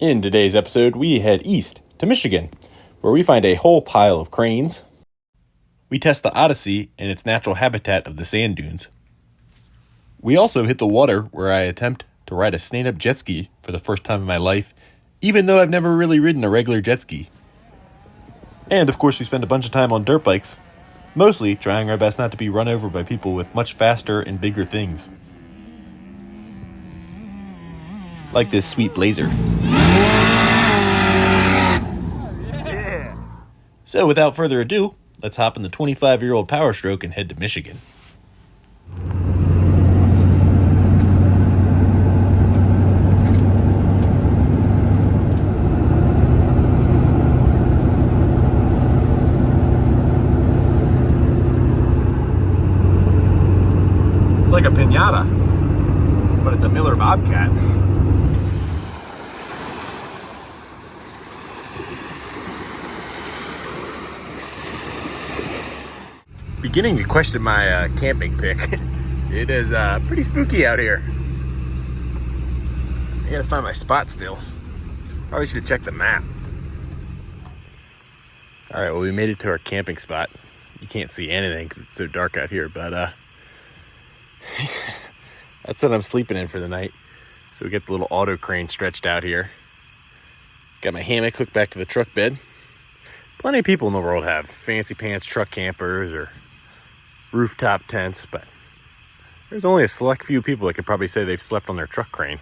In today's episode, we head east to Michigan, where we find a whole pile of cranes. We test the Odyssey in its natural habitat of the sand dunes. We also hit the water, where I attempt to ride a stand-up jet ski for the first time in my life, even though I've never really ridden a regular jet ski. And of course, we spend a bunch of time on dirt bikes, mostly trying our best not to be run over by people with much faster and bigger things. Like this sweet Blazer. So without further ado, let's hop in the 25-year-old Power Stroke and head to Michigan. It's like a piñata, but it's a Miller Bobcat. Beginning to question my camping pick. It is pretty spooky out here. I gotta find my spot still. Probably should have checked the map. All right, well, we made it to our camping spot. You can't see anything because it's so dark out here, but that's what I'm sleeping in for the night. So we get the little auto crane stretched out here. Got my hammock hooked back to the truck bed. Plenty of people in the world have fancy pants truck campers or rooftop tents, but there's only a select few people that could probably say they've slept on their truck crane.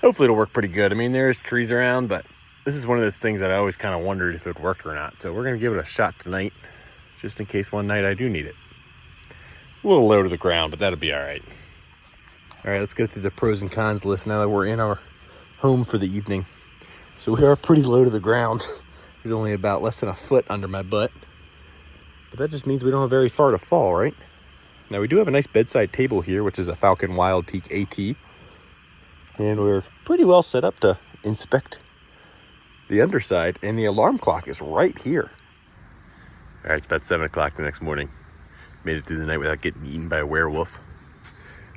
Hopefully it'll work pretty good. I mean, there's trees around, but this is one of those things that I always kind of wondered if it worked or not. So we're going to give it a shot tonight, just in case one night I do need it. A little low to the ground, but that'll be all right. All right, let's go through the pros and cons list now that we're in our home for the evening. So we are pretty low to the ground. There's only about less than a foot under my butt. But that just means we don't have very far to fall, right? Now we do have a nice bedside table here, which is a Falcon Wild Peak AT. And we're pretty well set up to inspect the underside, and the alarm clock is right here. All right, it's about 7 o'clock the next morning. Made it through the night without getting eaten by a werewolf.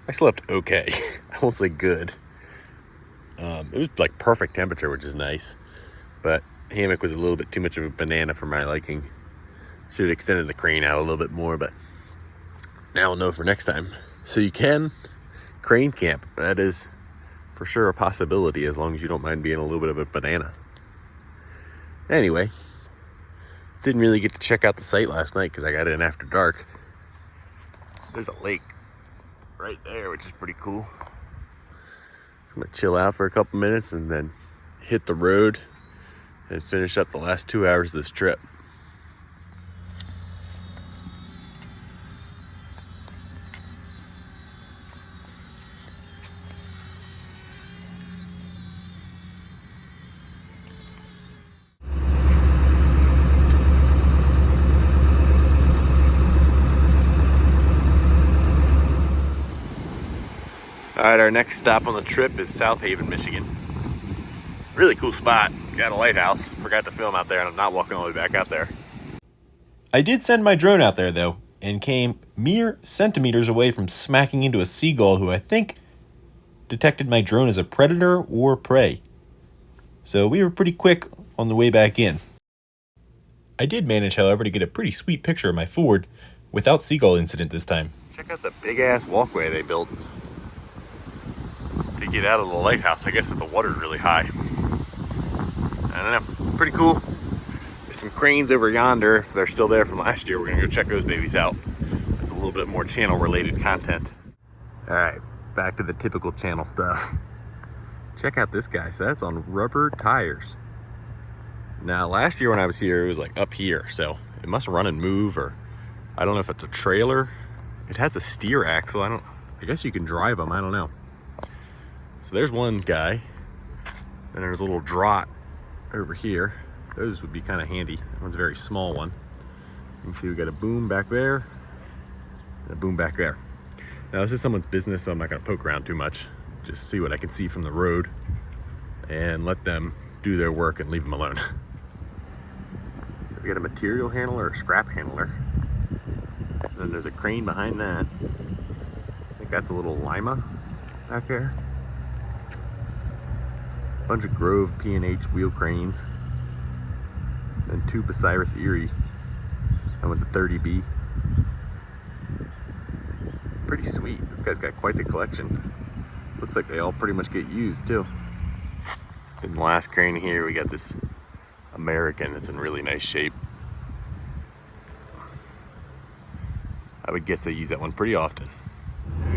I slept okay. I won't say good. It was like perfect temperature, which is nice. But hammock was a little bit too much of a banana for my liking. Should have extended the crane out a little bit more, but now I'll know for next time. So you can crane camp. That is for sure a possibility, as long as you don't mind being a little bit of a banana. Anyway, didn't really get to check out the site last night because I got in after dark. There's a lake right there, which is pretty cool. So I'm gonna chill out for a couple minutes and then hit the road and finish up the last 2 hours of this trip. All right, our next stop on the trip is South Haven, Michigan. Really cool spot. Got a lighthouse. Forgot to film out there, and I'm not walking all the way back out there. I did send my drone out there, though, and came mere centimeters away from smacking into a seagull who I think detected my drone as a predator or prey. So we were pretty quick on the way back in. I did manage, however, to get a pretty sweet picture of my Ford without seagull incident this time. Check out the big-ass walkway they built to get out of the lighthouse. I guess if the water's really high. I don't know, pretty cool. There's some cranes over yonder. If they're still there from last year, we're gonna go check those babies out. That's a little bit more channel related content. All right, back to the typical channel stuff. Check out this guy. So that's on rubber tires. Now last year when I was here, it was like up here, so it must run and move, or I don't know if it's a trailer. It has a steer axle. I guess you can drive them, I don't know. So there's one guy, and there's a little draught over here. Those would be kind of handy. That one's a very small one. You can see we got a boom back there, and a boom back there. Now this is someone's business, so I'm not gonna poke around too much. Just see what I can see from the road and let them do their work and leave them alone. So we got a material handler or scrap handler. And then there's a crane behind that. I think that's a little Lima back there. Bunch of Grove P&H wheel cranes. And 2 Bucyrus Erie. That one's a 30B. Pretty sweet. This guy's got quite the collection. Looks like they all pretty much get used too. In the last crane here, we got this American that's in really nice shape. I would guess they use that one pretty often.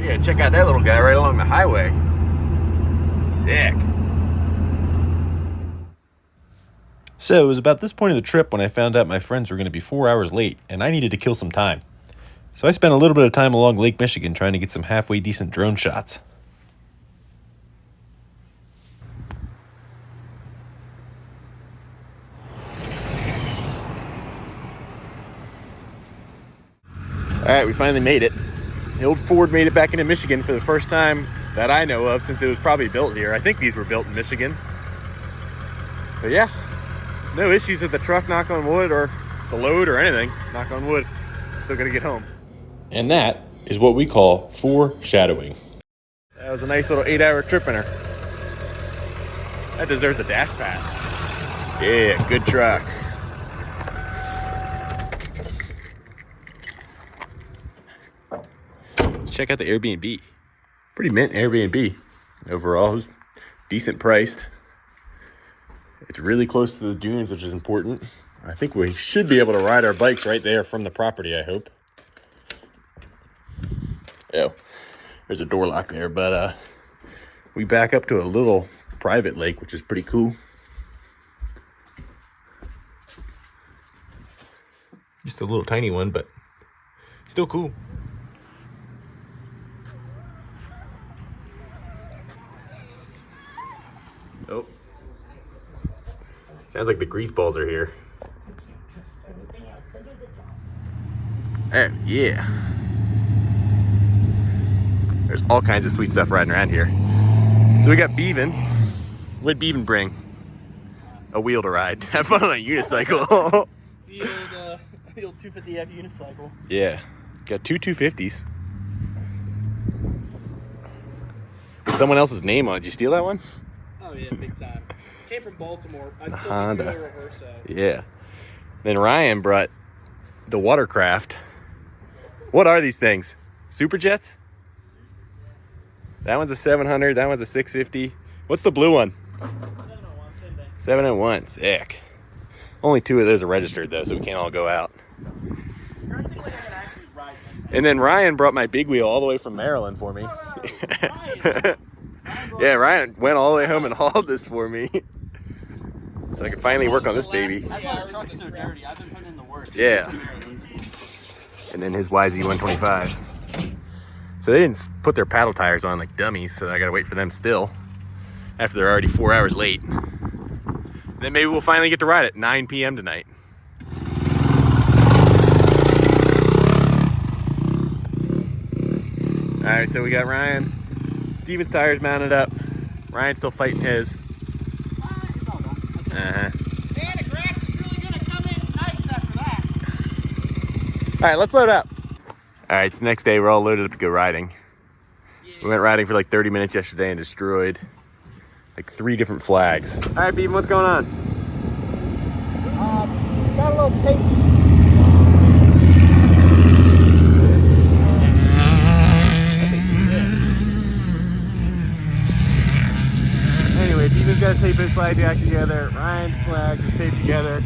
Yeah, check out that little guy right along the highway. Sick. So it was about this point of the trip when I found out my friends were going to be 4 hours late and I needed to kill some time. So I spent a little bit of time along Lake Michigan trying to get some halfway decent drone shots. All right, we finally made it. The old Ford made it back into Michigan for the first time that I know of since it was probably built here. I think these were built in Michigan. But yeah, no issues with the truck, knock on wood, or the load or anything, knock on wood. Still gotta get home. And that is what we call foreshadowing. That was a nice little 8-hour trip in her. That deserves a dash pat. Yeah, good truck. Check out the Airbnb. Pretty mint Airbnb overall. It was decent priced. It's really close to the dunes, which is important. I think we should be able to ride our bikes right there from the property, I hope. Oh, there's a door lock there, but we back up to a little private lake, which is pretty cool. Just a little tiny one, but still cool. Oh. Sounds like the grease balls are here. Oh, yeah. There's all kinds of sweet stuff riding around here. So we got Beaven. What'd Beaven bring? A wheel to ride. Have fun on a unicycle. The old 250F unicycle. Yeah. Got 2 250s. With someone else's name on it. Did you steal that one? Oh yeah, big time. Came from Baltimore. I Honda. still reverse. Yeah. Then Ryan brought the watercraft. What are these things? Super jets? That one's a 700. That one's a 650. What's the blue one? 701. Sick. Only 2 of those are registered though, so we can't all go out. And then Ryan brought my big wheel all the way from Maryland for me. Yeah, Ryan went all the way home and hauled this for me. So I can finally work on this baby. That's why the truck's so dirty. I've been putting in the work. Yeah. And then his YZ125. So they didn't put their paddle tires on like dummies, so I gotta wait for them still. After they're already 4 hours late. And then maybe we'll finally get to ride at 9 p.m. tonight. Alright, so we got Ryan. Steven's tires mounted up. Ryan's still fighting his. It's all done. Uh-huh. Man, the grass is really gonna come in nice after that. Alright, let's load up. Alright, it's the next day. We're all loaded up to go riding. Yeah. We went riding for like 30 minutes yesterday and destroyed like 3 different flags. Alright, Beaven, what's going on? Got a little tape. Anyway, Beaven's got to tape his flag jack together. Ryan's flag is taped together.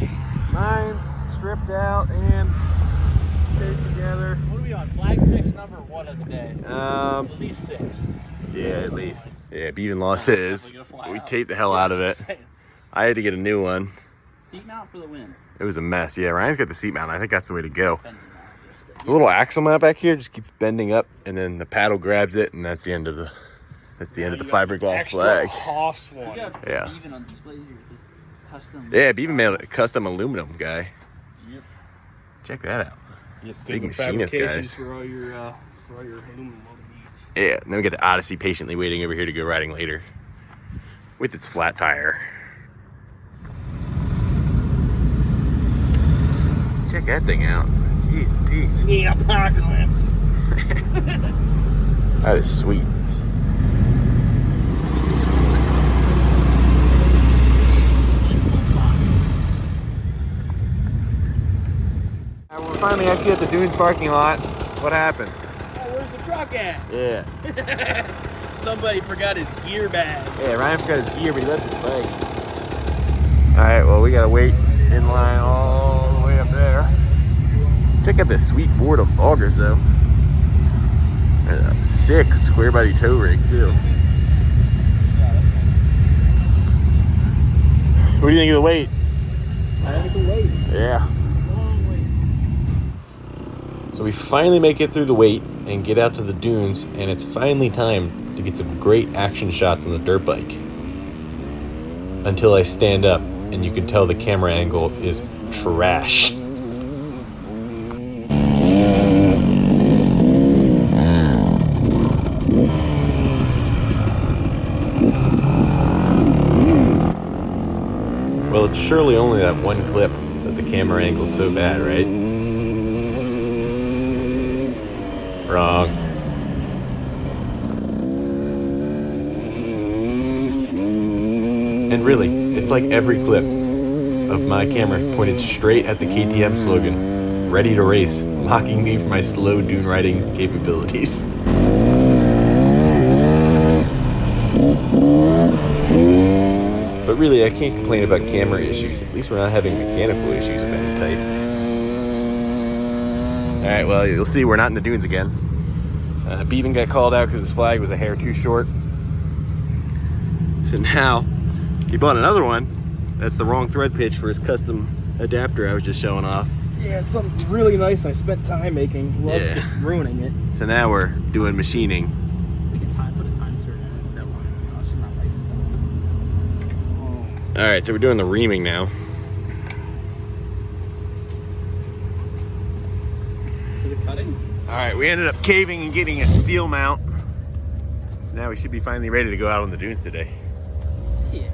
Mine's stripped out and taped together. What are we on? Flag fix number 1 of the day. At least 6. Yeah, at least. Yeah, Beaven lost his. We taped the hell out of it. I had to get a new one. Seat mount for the win. It was a mess. Yeah, Ryan's got the seat mount. I think that's the way to go. The little axle mount back here just keeps bending up, and then the paddle grabs it, and that's the end of the fiberglass flag. Cost one. Yeah. Beaven on display here. This custom. Yeah, Beaven made a custom aluminum guy. Yep. Check that out. Yep. Big machinist guys. For all your aluminum motor needs. Yeah, and then we got the Odyssey patiently waiting over here to go riding later with its flat tire. Check that thing out. Jeez, Pete. The apocalypse. That is sweet. finally actually at the Dunes parking lot. What happened? Oh, where's the truck at? Yeah. Somebody forgot his gear bag. Yeah, Ryan forgot his gear, but he left his bike. Alright, well, we gotta wait in line all the way up there. Check out this sweet board of augers, though. Sick square body tow rig, too. What do you think of the wait? I think it's a wait. Yeah. Long wait. So we finally make it through the wait and get out to the dunes, and it's finally time to get some great action shots on the dirt bike. Until I stand up and you can tell the camera angle is trash. Well, it's surely only that one clip that the camera angle's so bad, right? Wrong. And really, it's like every clip of my camera pointed straight at the KTM slogan, ready to race, mocking me for my slow dune riding capabilities. But really, I can't complain about camera issues. At least we're not having mechanical issues of any type. Alright, well, you'll see we're not in the dunes again. Beaven got called out because his flag was a hair too short. So now, he bought another one. That's the wrong thread pitch for his custom adapter I was just showing off. Yeah, it's something really nice I spent time making. Love just ruining it. So now we're doing machining. We can put a time certain on that one. Oh, she's not right. Alright, so we're doing the reaming now. Is it cutting? Alright, we ended up caving and getting a steel mount. So now we should be finally ready to go out on the dunes today. Yeah.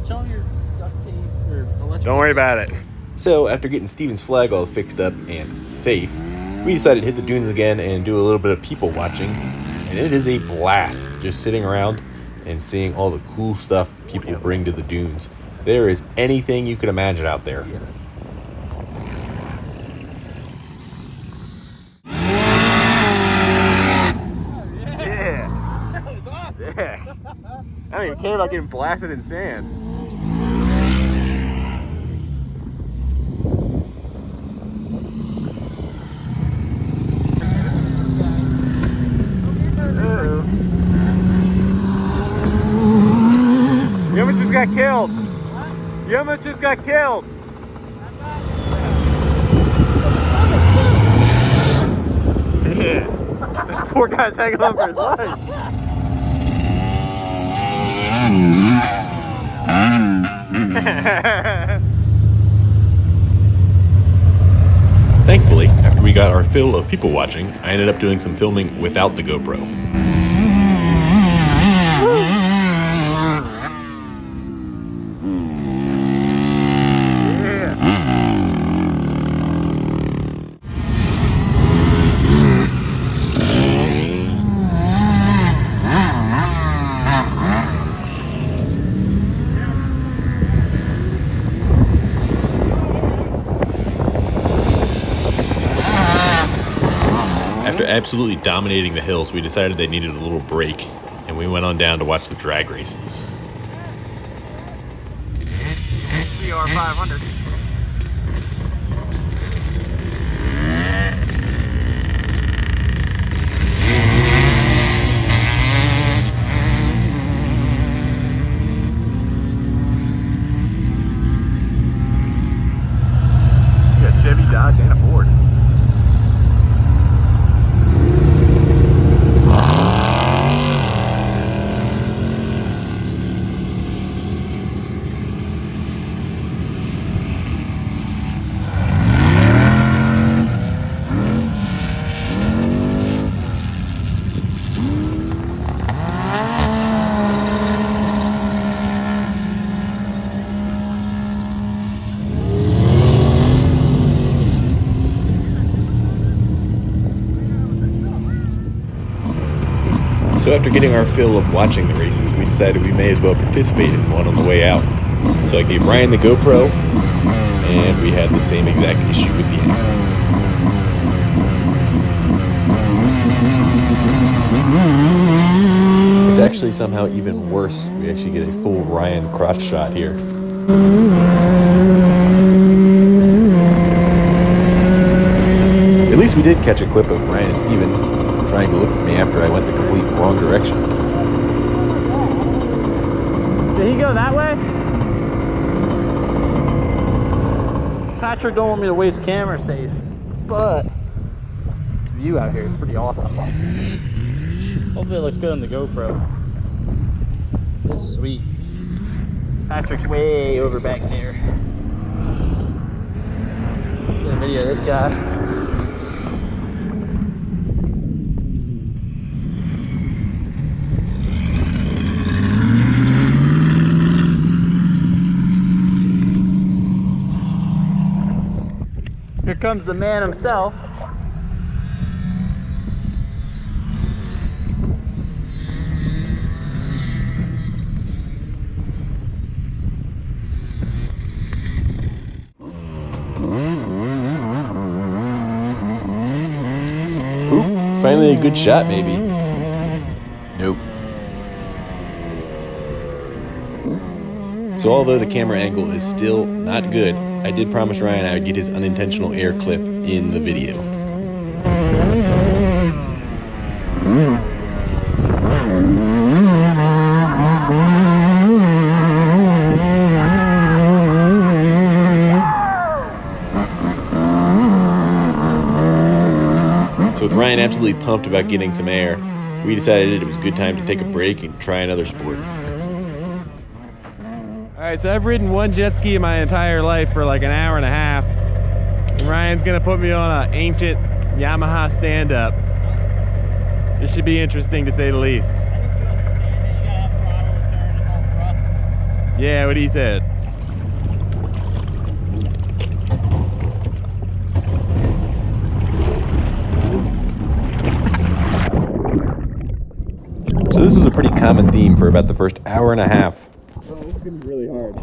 Show them your duct tape or electrical. Don't worry about it. So after getting Steven's flag all fixed up and safe, we decided to hit the dunes again and do a little bit of people watching. And it is a blast just sitting around and seeing all the cool stuff people bring to the dunes. There is anything you can imagine out there. Yeah. That was awesome. Yeah. I don't even care about getting blasted in sand. You almost just got killed. What? You almost just got killed. Yeah. That poor guy's hanging on for his life. Thankfully, after we got our fill of people watching, I ended up doing some filming without the GoPro. After absolutely dominating the hills, we decided they needed a little break, and we went on down to watch the drag races. CR 500. You got Chevy, Dodge, and a Ford. So after getting our fill of watching the races, we decided we may as well participate in one on the way out. So I gave Ryan the GoPro, and we had the same exact issue with the angle. It's actually somehow even worse. We actually get a full Ryan crotch shot here. At least we did catch a clip of Ryan and Steven trying to look for me after I went the complete wrong direction. Did he go that way? Patrick don't want me to waste camera safe, but the view out here is pretty awesome. Hopefully it looks good on the GoPro. This is sweet. Patrick's way over back there. Get a video of this guy. Here comes the man himself. Oop, finally a good shot maybe. Nope. So although the camera angle is still not good, I did promise Ryan I would get his unintentional air clip in the video. So with Ryan absolutely pumped about getting some air, we decided it was a good time to take a break and try another sport. Alright, so I've ridden one jet ski in my entire life for like an hour and a half. And Ryan's gonna put me on an ancient Yamaha stand-up. This should be interesting to say the least. Yeah, what he said. So this was a pretty common theme for about the first hour and a half. Oh, it's gonna be really hard.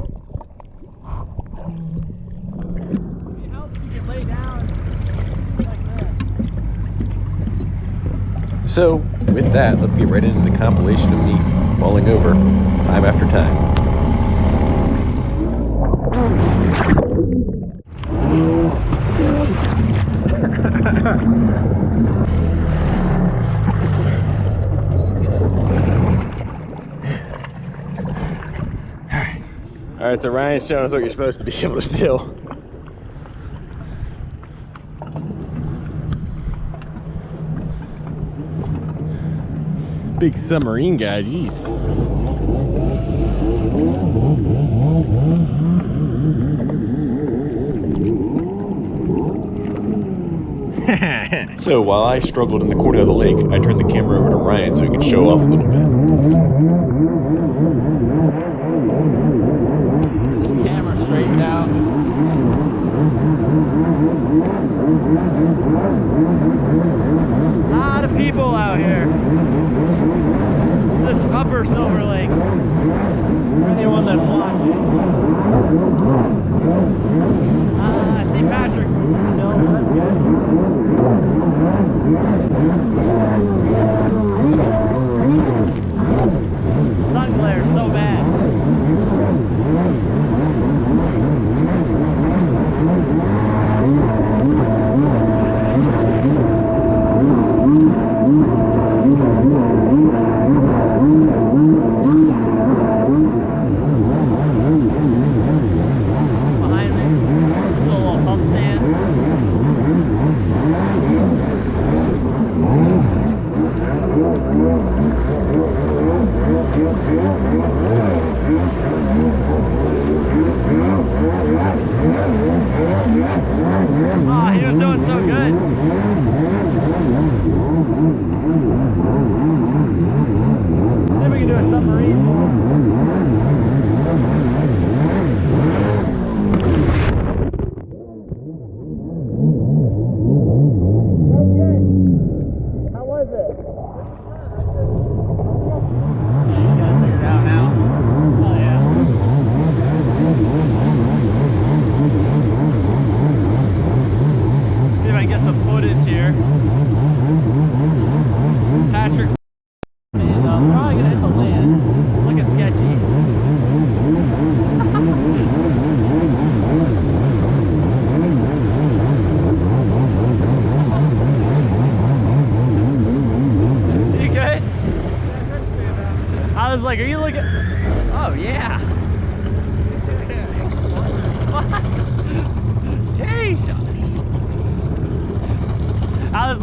It helps you can lay down like this. So with that, let's get right into the compilation of me falling over time after time. All right, so Ryan's showing us what you're supposed to be able to do. Big submarine guy, jeez. So while I struggled in the corner of the lake, I turned the camera over to Ryan so he could show off a little bit. This camera straightened out. A lot of people out here. This upper Silver Lake. For anyone that's watching. I see Patrick moving still. That's good. Sun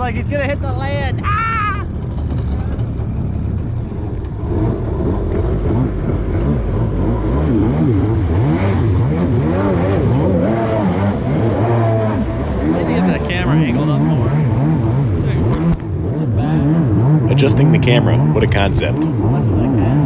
like he's gonna hit the land. Ah! I need to get that camera angled up more. Adjusting the camera, what a concept. As much as I can.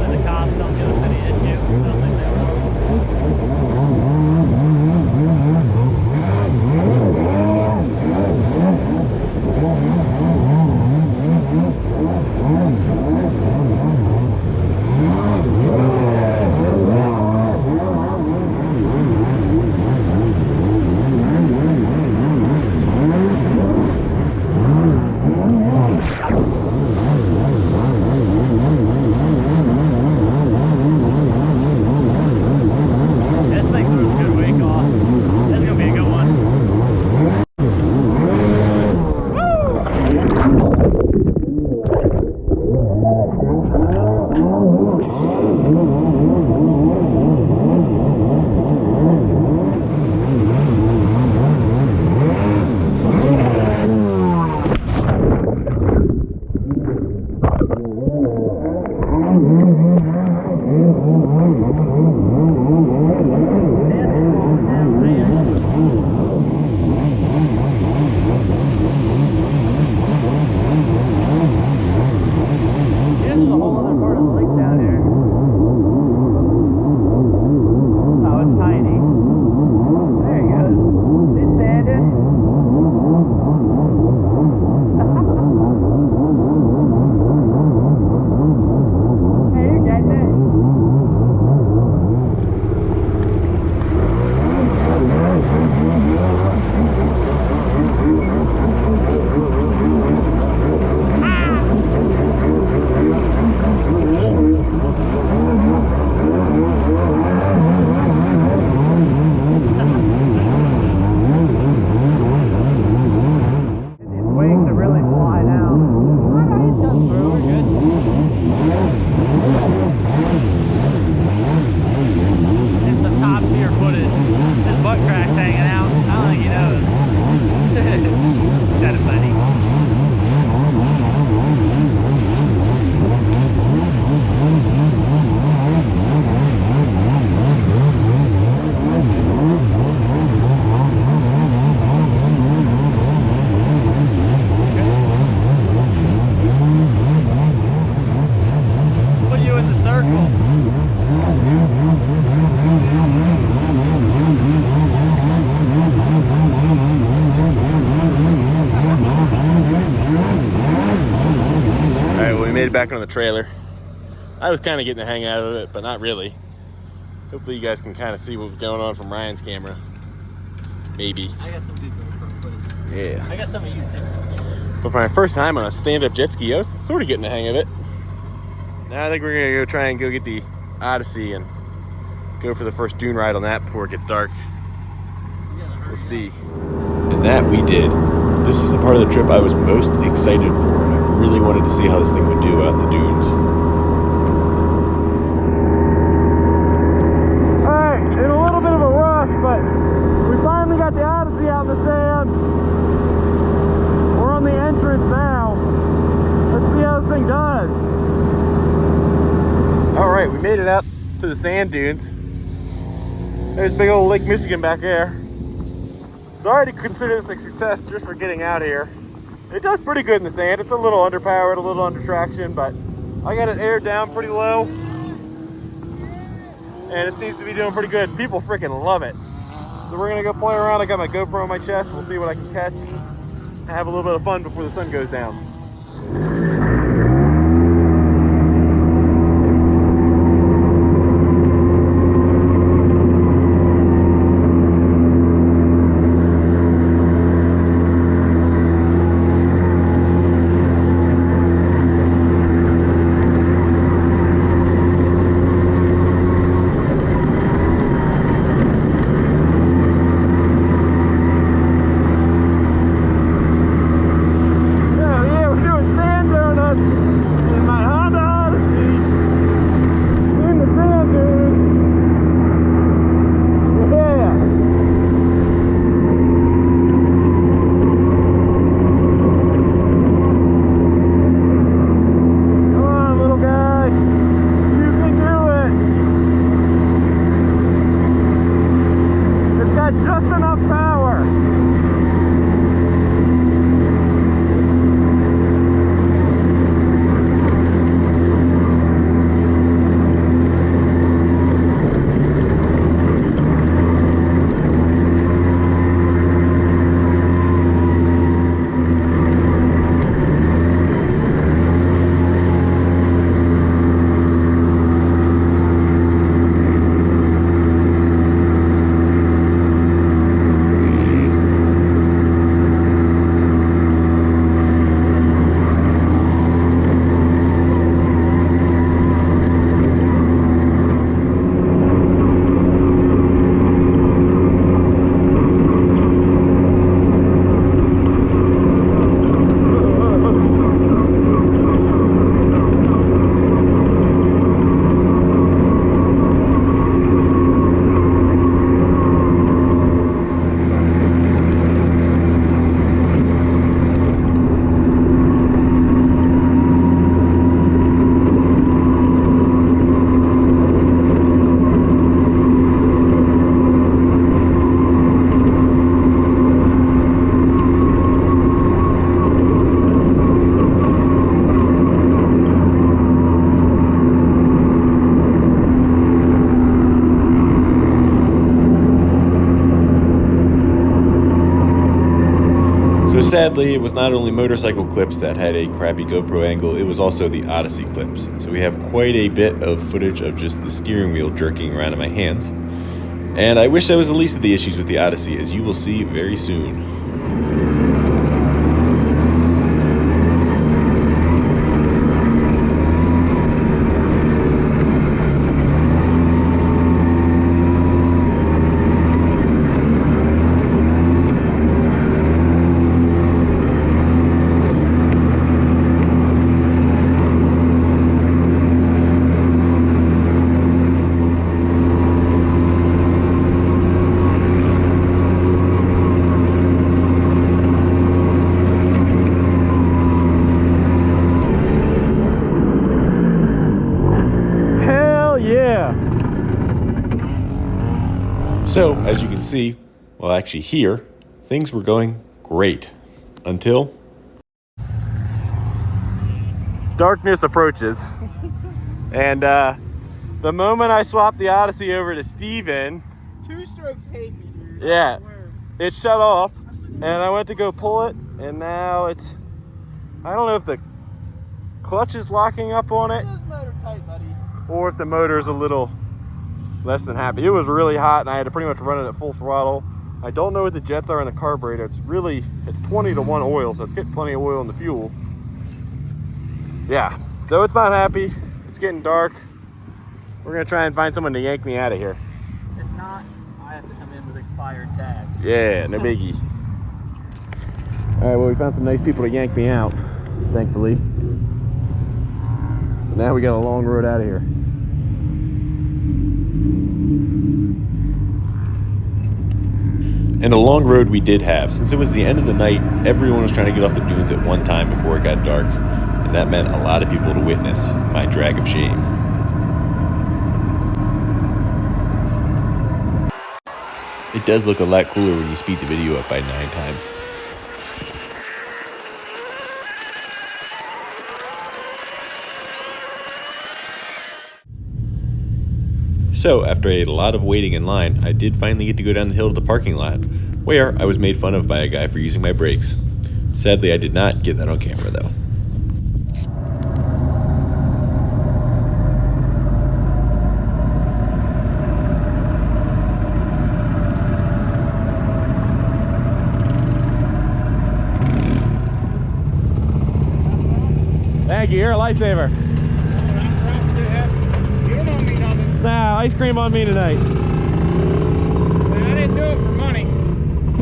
The cops don't give us any issue. I don't think they will. This thing moves good wake off. That's gonna be a good one. This is a whole other part of the lake down here. Oh, it's tiny. There he goes. He's standing. Hey, you're getting it. These wings are really fly down. He's done through. We're good. It's some top tier footage. His butt crack's hanging out. I don't think he knows. That is funny. Put you in the circle. Alright, well, we made it back on the trailer. I was kind of getting the hang out of it, but not really. Hopefully you guys can kind of see what was going on from Ryan's camera. Maybe. I got some good GoPro footage. Yeah. I got some of you too. But for my first time on a stand-up jet ski, I was sort of getting the hang of it. Now I think we're gonna go try and go get the Odyssey and go for the first dune ride on that before it gets dark. We'll see. And that we did. This is the part of the trip I was most excited for. I really wanted to see how this thing would do out in the dunes. Alright, in a little bit of a rush, but we finally got the Odyssey out in the sand. We're on the entrance now. Let's see how this thing does. Alright, we made it out to the sand dunes. There's big old Lake Michigan back there. So I already consider this a success just for getting out here. It does pretty good in the sand. It's a little underpowered, a little under traction, but I got it aired down pretty low. And it seems to be doing pretty good. People freaking love it. So we're gonna go play around. I got my GoPro on my chest. We'll see what I can catch. And have a little bit of fun before the sun goes down. So sadly, it was not only motorcycle clips that had a crappy GoPro angle, it was also the Odyssey clips. So we have quite a bit of footage of just the steering wheel jerking around in my hands. And I wish that was the least of the issues with the Odyssey, as you will see very soon. So, as you can see, well actually hear, things were going great. Until darkness approaches. And the moment I swapped the Odyssey over to Steven, 2 strokes hate me, dude. yeah, it shut off. And I went to go pull it, and now it's, I don't know if the clutch is locking up on it, Motor tight, buddy. or if the motor is a little less than happy. It was really hot, and I had to pretty much run it at full throttle. I don't know what the jets are in the carburetor. It's 20-to-1 oil, so it's getting plenty of oil in the fuel. Yeah, so it's not happy. It's getting dark. We're gonna try and find someone to yank me out of here. If not, I have to come in with expired tags. Yeah, no biggie. All right, well, we found some nice people to yank me out, thankfully. So now we got a long road out of here. And a long road we did have. Since it was the end of the night, everyone was trying to get off the dunes at one time before it got dark. And that meant a lot of people to witness my drag of shame. It does look a lot cooler when you speed the video up by 9 times. So, after a lot of waiting in line, I did finally get to go down the hill to the parking lot, where I was made fun of by a guy for using my brakes. Sadly, I did not get that on camera, though. Thank you, you're a lifesaver. You don't owe me nothing. Nah, ice cream on me tonight. I didn't do it for money.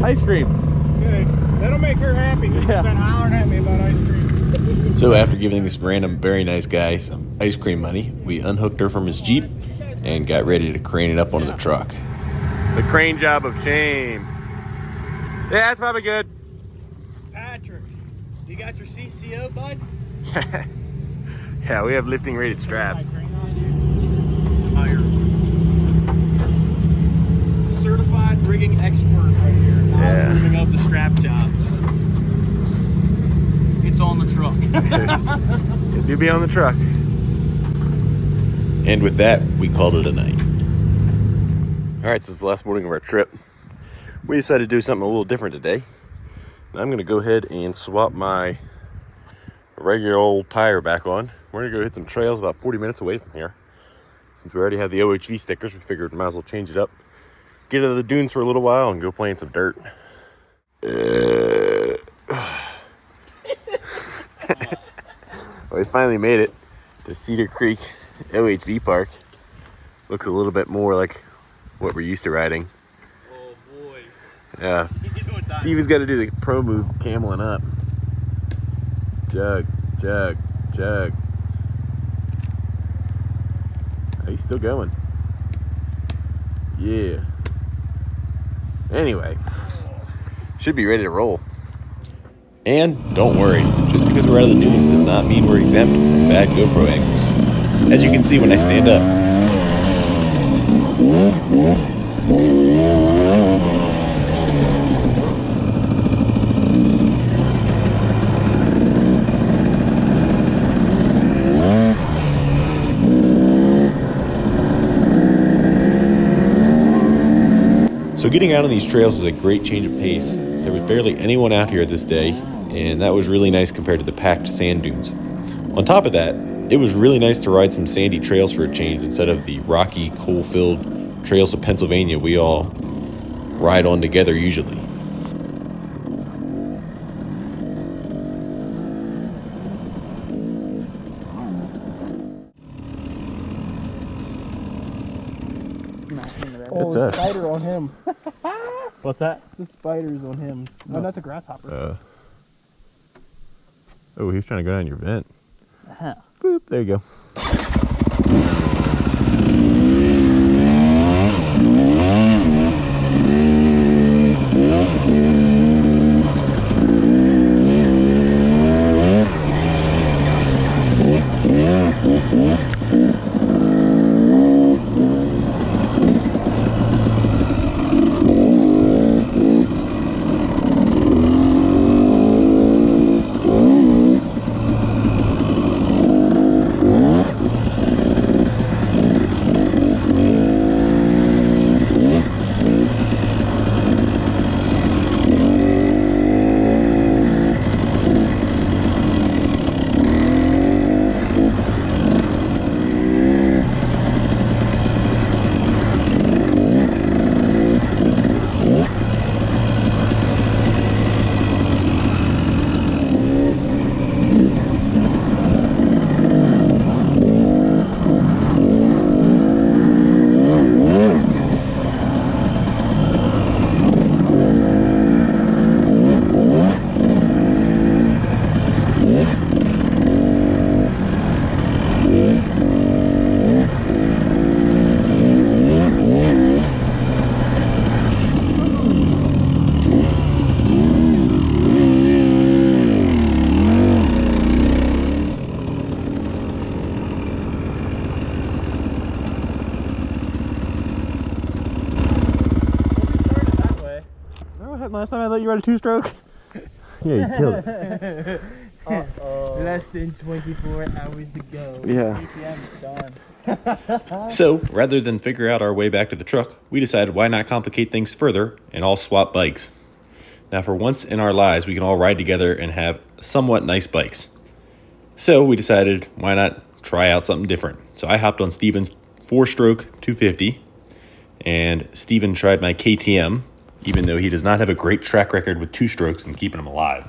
Ice cream. Good. That'll make her happy. She's Yeah. been hollering at me about ice cream. So after giving this random, very nice guy some ice cream money, we unhooked her from his Jeep and got ready to crane it up onto the truck. The crane job of shame. Yeah, that's probably good. Patrick, you got your CCO, bud? Yeah, we have lifting rated straps. Certified rigging expert right here. Yeah. Rigging up the strap job. It's on the truck. It do be on the truck. And with that, we called it a night. All right, so it's the last morning of our trip. We decided to do something a little different today. I'm gonna go ahead and swap my regular old tire back on. We're gonna go hit some trails about 40 minutes away from here. Since we already have the OHV stickers, we figured we might as well change it up. Get out of the dunes for a little while and go play in some dirt. We finally made it to Cedar Creek OHV Park. Looks a little bit more like what we're used to riding. Oh, boys. Yeah. Steven's got to do the pro move, cameling up. Jug, jug, jug. Oh, he's still going. Yeah. Anyway, should be ready to roll. And don't worry, just because we're out of the dunes does not mean we're exempt from bad GoPro angles. As you can see when I stand up. So getting out on these trails was a great change of pace, There was barely anyone out here this day, and that was really nice compared to the packed sand dunes. On top of that, it was really nice to ride some sandy trails for a change instead of the rocky, coal-filled trails of Pennsylvania we all ride on together usually. Oh, the spider on him. What's that? The spider's on him. No, that's a grasshopper. Oh, he's trying to go down your vent. Uh-huh. Boop, there you go. Last time I let you ride a two-stroke? Yeah, you killed it. Less than 24 hours ago. Yeah. Done. So, rather than figure out our way back to the truck, we decided why not complicate things further and all swap bikes. Now, for once in our lives, we can all ride together and have somewhat nice bikes. So, we decided why not try out something different. So, I hopped on Steven's 4-stroke 250, and Steven tried my KTM, even though he does not have a great track record with 2-strokes and keeping them alive.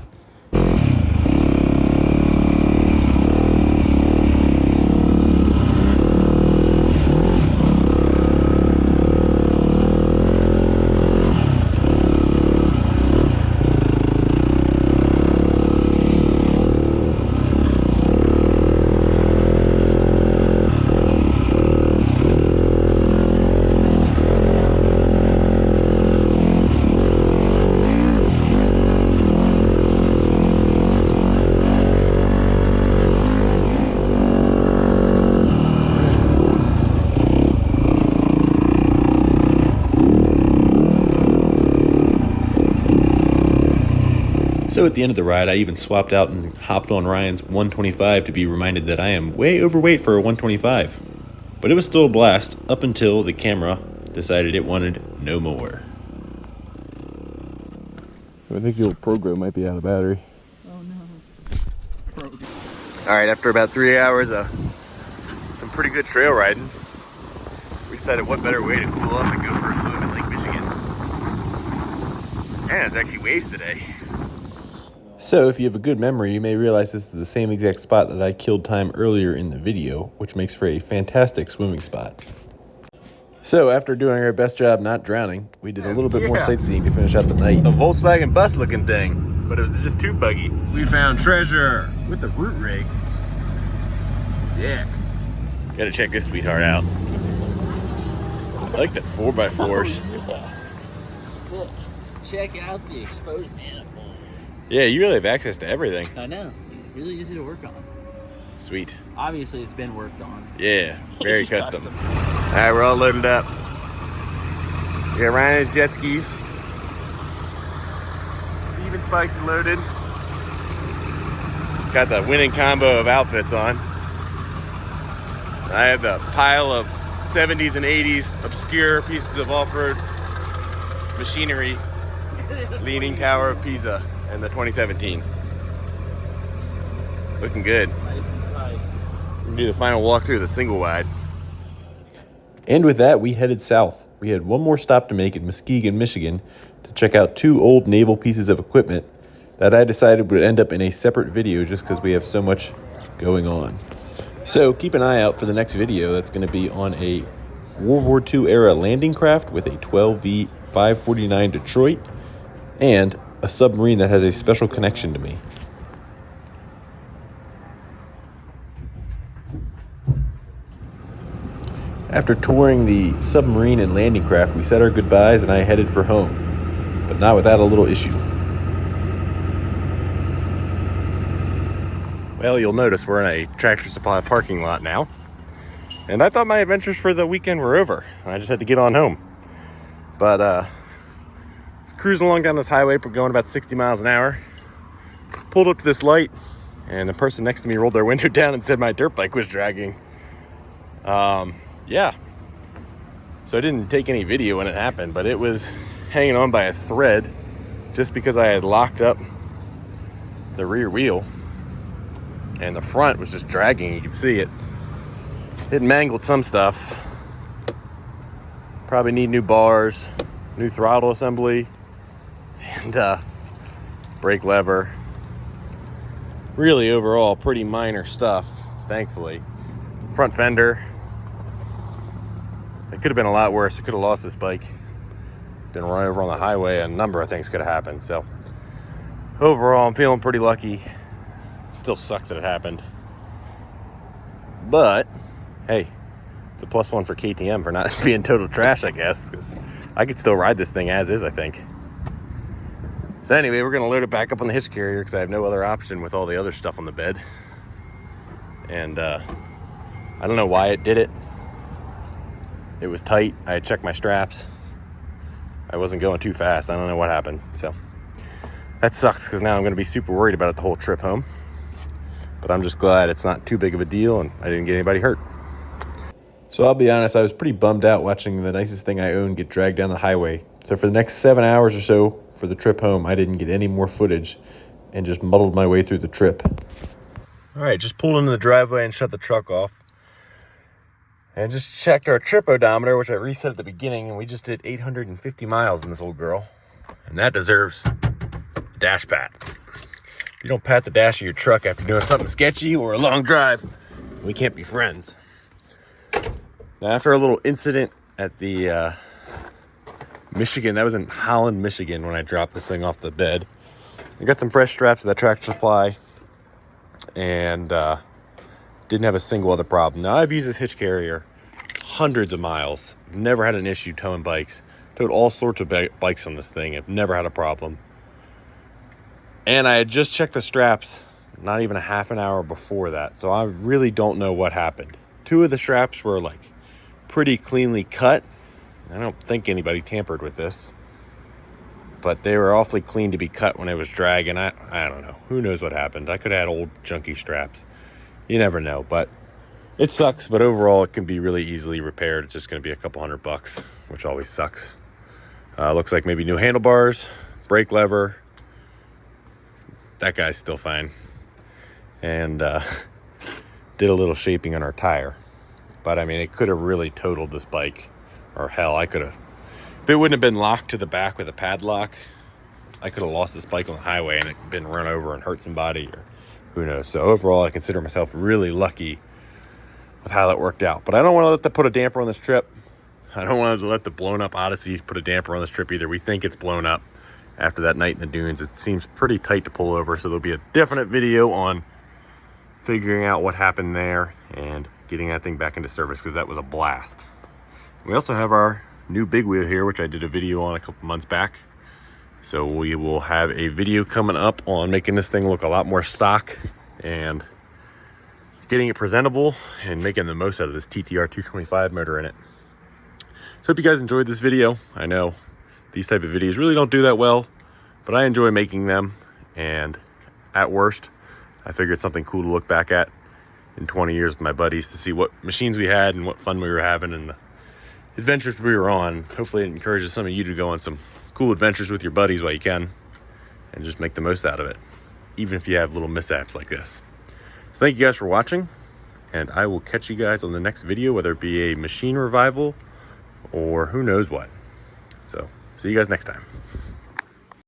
So at the end of the ride, I even swapped out and hopped on Ryan's 125 to be reminded that I am way overweight for a 125. But it was still a blast up until the camera decided it wanted no more. I think the old Progro might be out of battery. Oh no. All right, after about 3 hours of some pretty good trail riding, we decided what better way to cool off and go for a swim in Lake Michigan. And there's actually waves today. So if you have a good memory, you may realize this is the same exact spot that I killed time earlier in the video, which makes for a fantastic swimming spot. So after doing our best job not drowning, we did a little bit more sightseeing to finish out the night. A Volkswagen bus looking thing, but it was just too buggy. We found treasure with the root rig. Sick. Gotta check this sweetheart out. I like the 4x4s. Yeah. Sick. Check out the exposed manifold. Yeah, you really have access to everything. I know. Really easy to work on. Sweet. Obviously, it's been worked on. Yeah, very It's just custom. All right, we're all loaded up. We got Ryan's jet skis. Steven's bikes are loaded. Got the winning combo of outfits on. I have the pile of 70s and 80s obscure pieces of off-road machinery Leaning Tower of Pisa in the 2017. Looking good. Nice and tight. We're gonna do the final walkthrough of the single wide. And with that, we headed south. We had one more stop to make in Muskegon, Michigan, to check out 2 old naval pieces of equipment that I decided would end up in a separate video just because we have so much going on. So keep an eye out for the next video. That's going to be on a World War II era landing craft with a 12V 549 Detroit and a submarine that has a special connection to me. After touring the submarine and landing craft, we said our goodbyes and I headed for home, but not without a little issue. Well, you'll notice we're in a Tractor Supply parking lot now. And I thought my adventures for the weekend were over. I just had to get on home. But was cruising along down this highway, going about 60 miles an hour. Pulled up to this light, and the person next to me rolled their window down and said my dirt bike was dragging. Yeah. So I didn't take any video when it happened, but it was hanging on by a thread just because I had locked up the rear wheel. And the front was just dragging. You could see it. It mangled some stuff. Probably need new bars, new throttle assembly, and brake lever. Really overall pretty minor stuff, thankfully. Front fender. It could have been a lot worse. I could have lost this bike. Been run over on the highway. A number of things could have happened. So overall, I'm feeling pretty lucky. Still sucks that it happened. But, hey, it's a +1 for KTM for not being total trash, I guess. Because I could still ride this thing as is, I think. So anyway, we're going to load it back up on the hitch carrier because I have no other option with all the other stuff on the bed. And I don't know why it did it. It was tight. I had checked my straps. I wasn't going too fast. I don't know what happened. So that sucks because now I'm going to be super worried about it the whole trip home. But I'm just glad it's not too big of a deal and I didn't get anybody hurt. So I'll be honest, I was pretty bummed out watching the nicest thing I own get dragged down the highway. So for the next 7 hours or so for the trip home, I didn't get any more footage and just muddled my way through the trip. All right, just pulled into the driveway and shut the truck off. And just checked our trip odometer, which I reset at the beginning, and we just did 850 miles in this old girl. And that deserves a dash pat. If you don't pat the dash of your truck after doing something sketchy or a long drive, we can't be friends. Now, after a little incident at the Michigan, that was in Holland, Michigan, when I dropped this thing off the bed. I got some fresh straps at the Tractor Supply and didn't have a single other problem. Now, I've used this hitch carrier hundreds of miles. Never had an issue towing bikes. Towed all sorts of bikes on this thing. I've never had a problem. And I had just checked the straps not even a half an hour before that. So I really don't know what happened. 2 of the straps were like pretty cleanly cut. I don't think anybody tampered with this. But they were awfully clean to be cut when it was dragging. I don't know. Who knows what happened? I could have had old junky straps. You never know. But it sucks. But overall, it can be really easily repaired. It's just going to be a couple $100, which always sucks. Looks like maybe new handlebars, brake lever. That guy's still fine. And did a little shaping on our tire. But I mean, it could have really totaled this bike. Or hell, I could have. If it wouldn't have been locked to the back with a padlock, I could have lost this bike on the highway and it been run over and hurt somebody, or who knows. So overall, I consider myself really lucky with how that worked out. But I don't want to let that put a damper on this trip. I don't want to let the blown up Odyssey put a damper on this trip either. We think it's blown up after that night in the dunes. It seems pretty tight to pull over, so there'll be a definite video on figuring out what happened there and getting that thing back into service, because that was a blast. We also have our new big wheel here, which I did a video on a couple months back. So we will have a video coming up on making this thing look a lot more stock and getting it presentable and making the most out of this TTR 225 motor in it. So hope you guys enjoyed this video. I know these type of videos really don't do that well, but I enjoy making them. And at worst, I figured something cool to look back at in 20 years with my buddies to see what machines we had and what fun we were having and the adventures we were on. Hopefully it encourages some of you to go on some cool adventures with your buddies while you can, and just make the most out of it, even if you have little mishaps like this. So thank you guys for watching, and I will catch you guys on the next video, whether it be a machine revival or who knows what. So see you guys next time.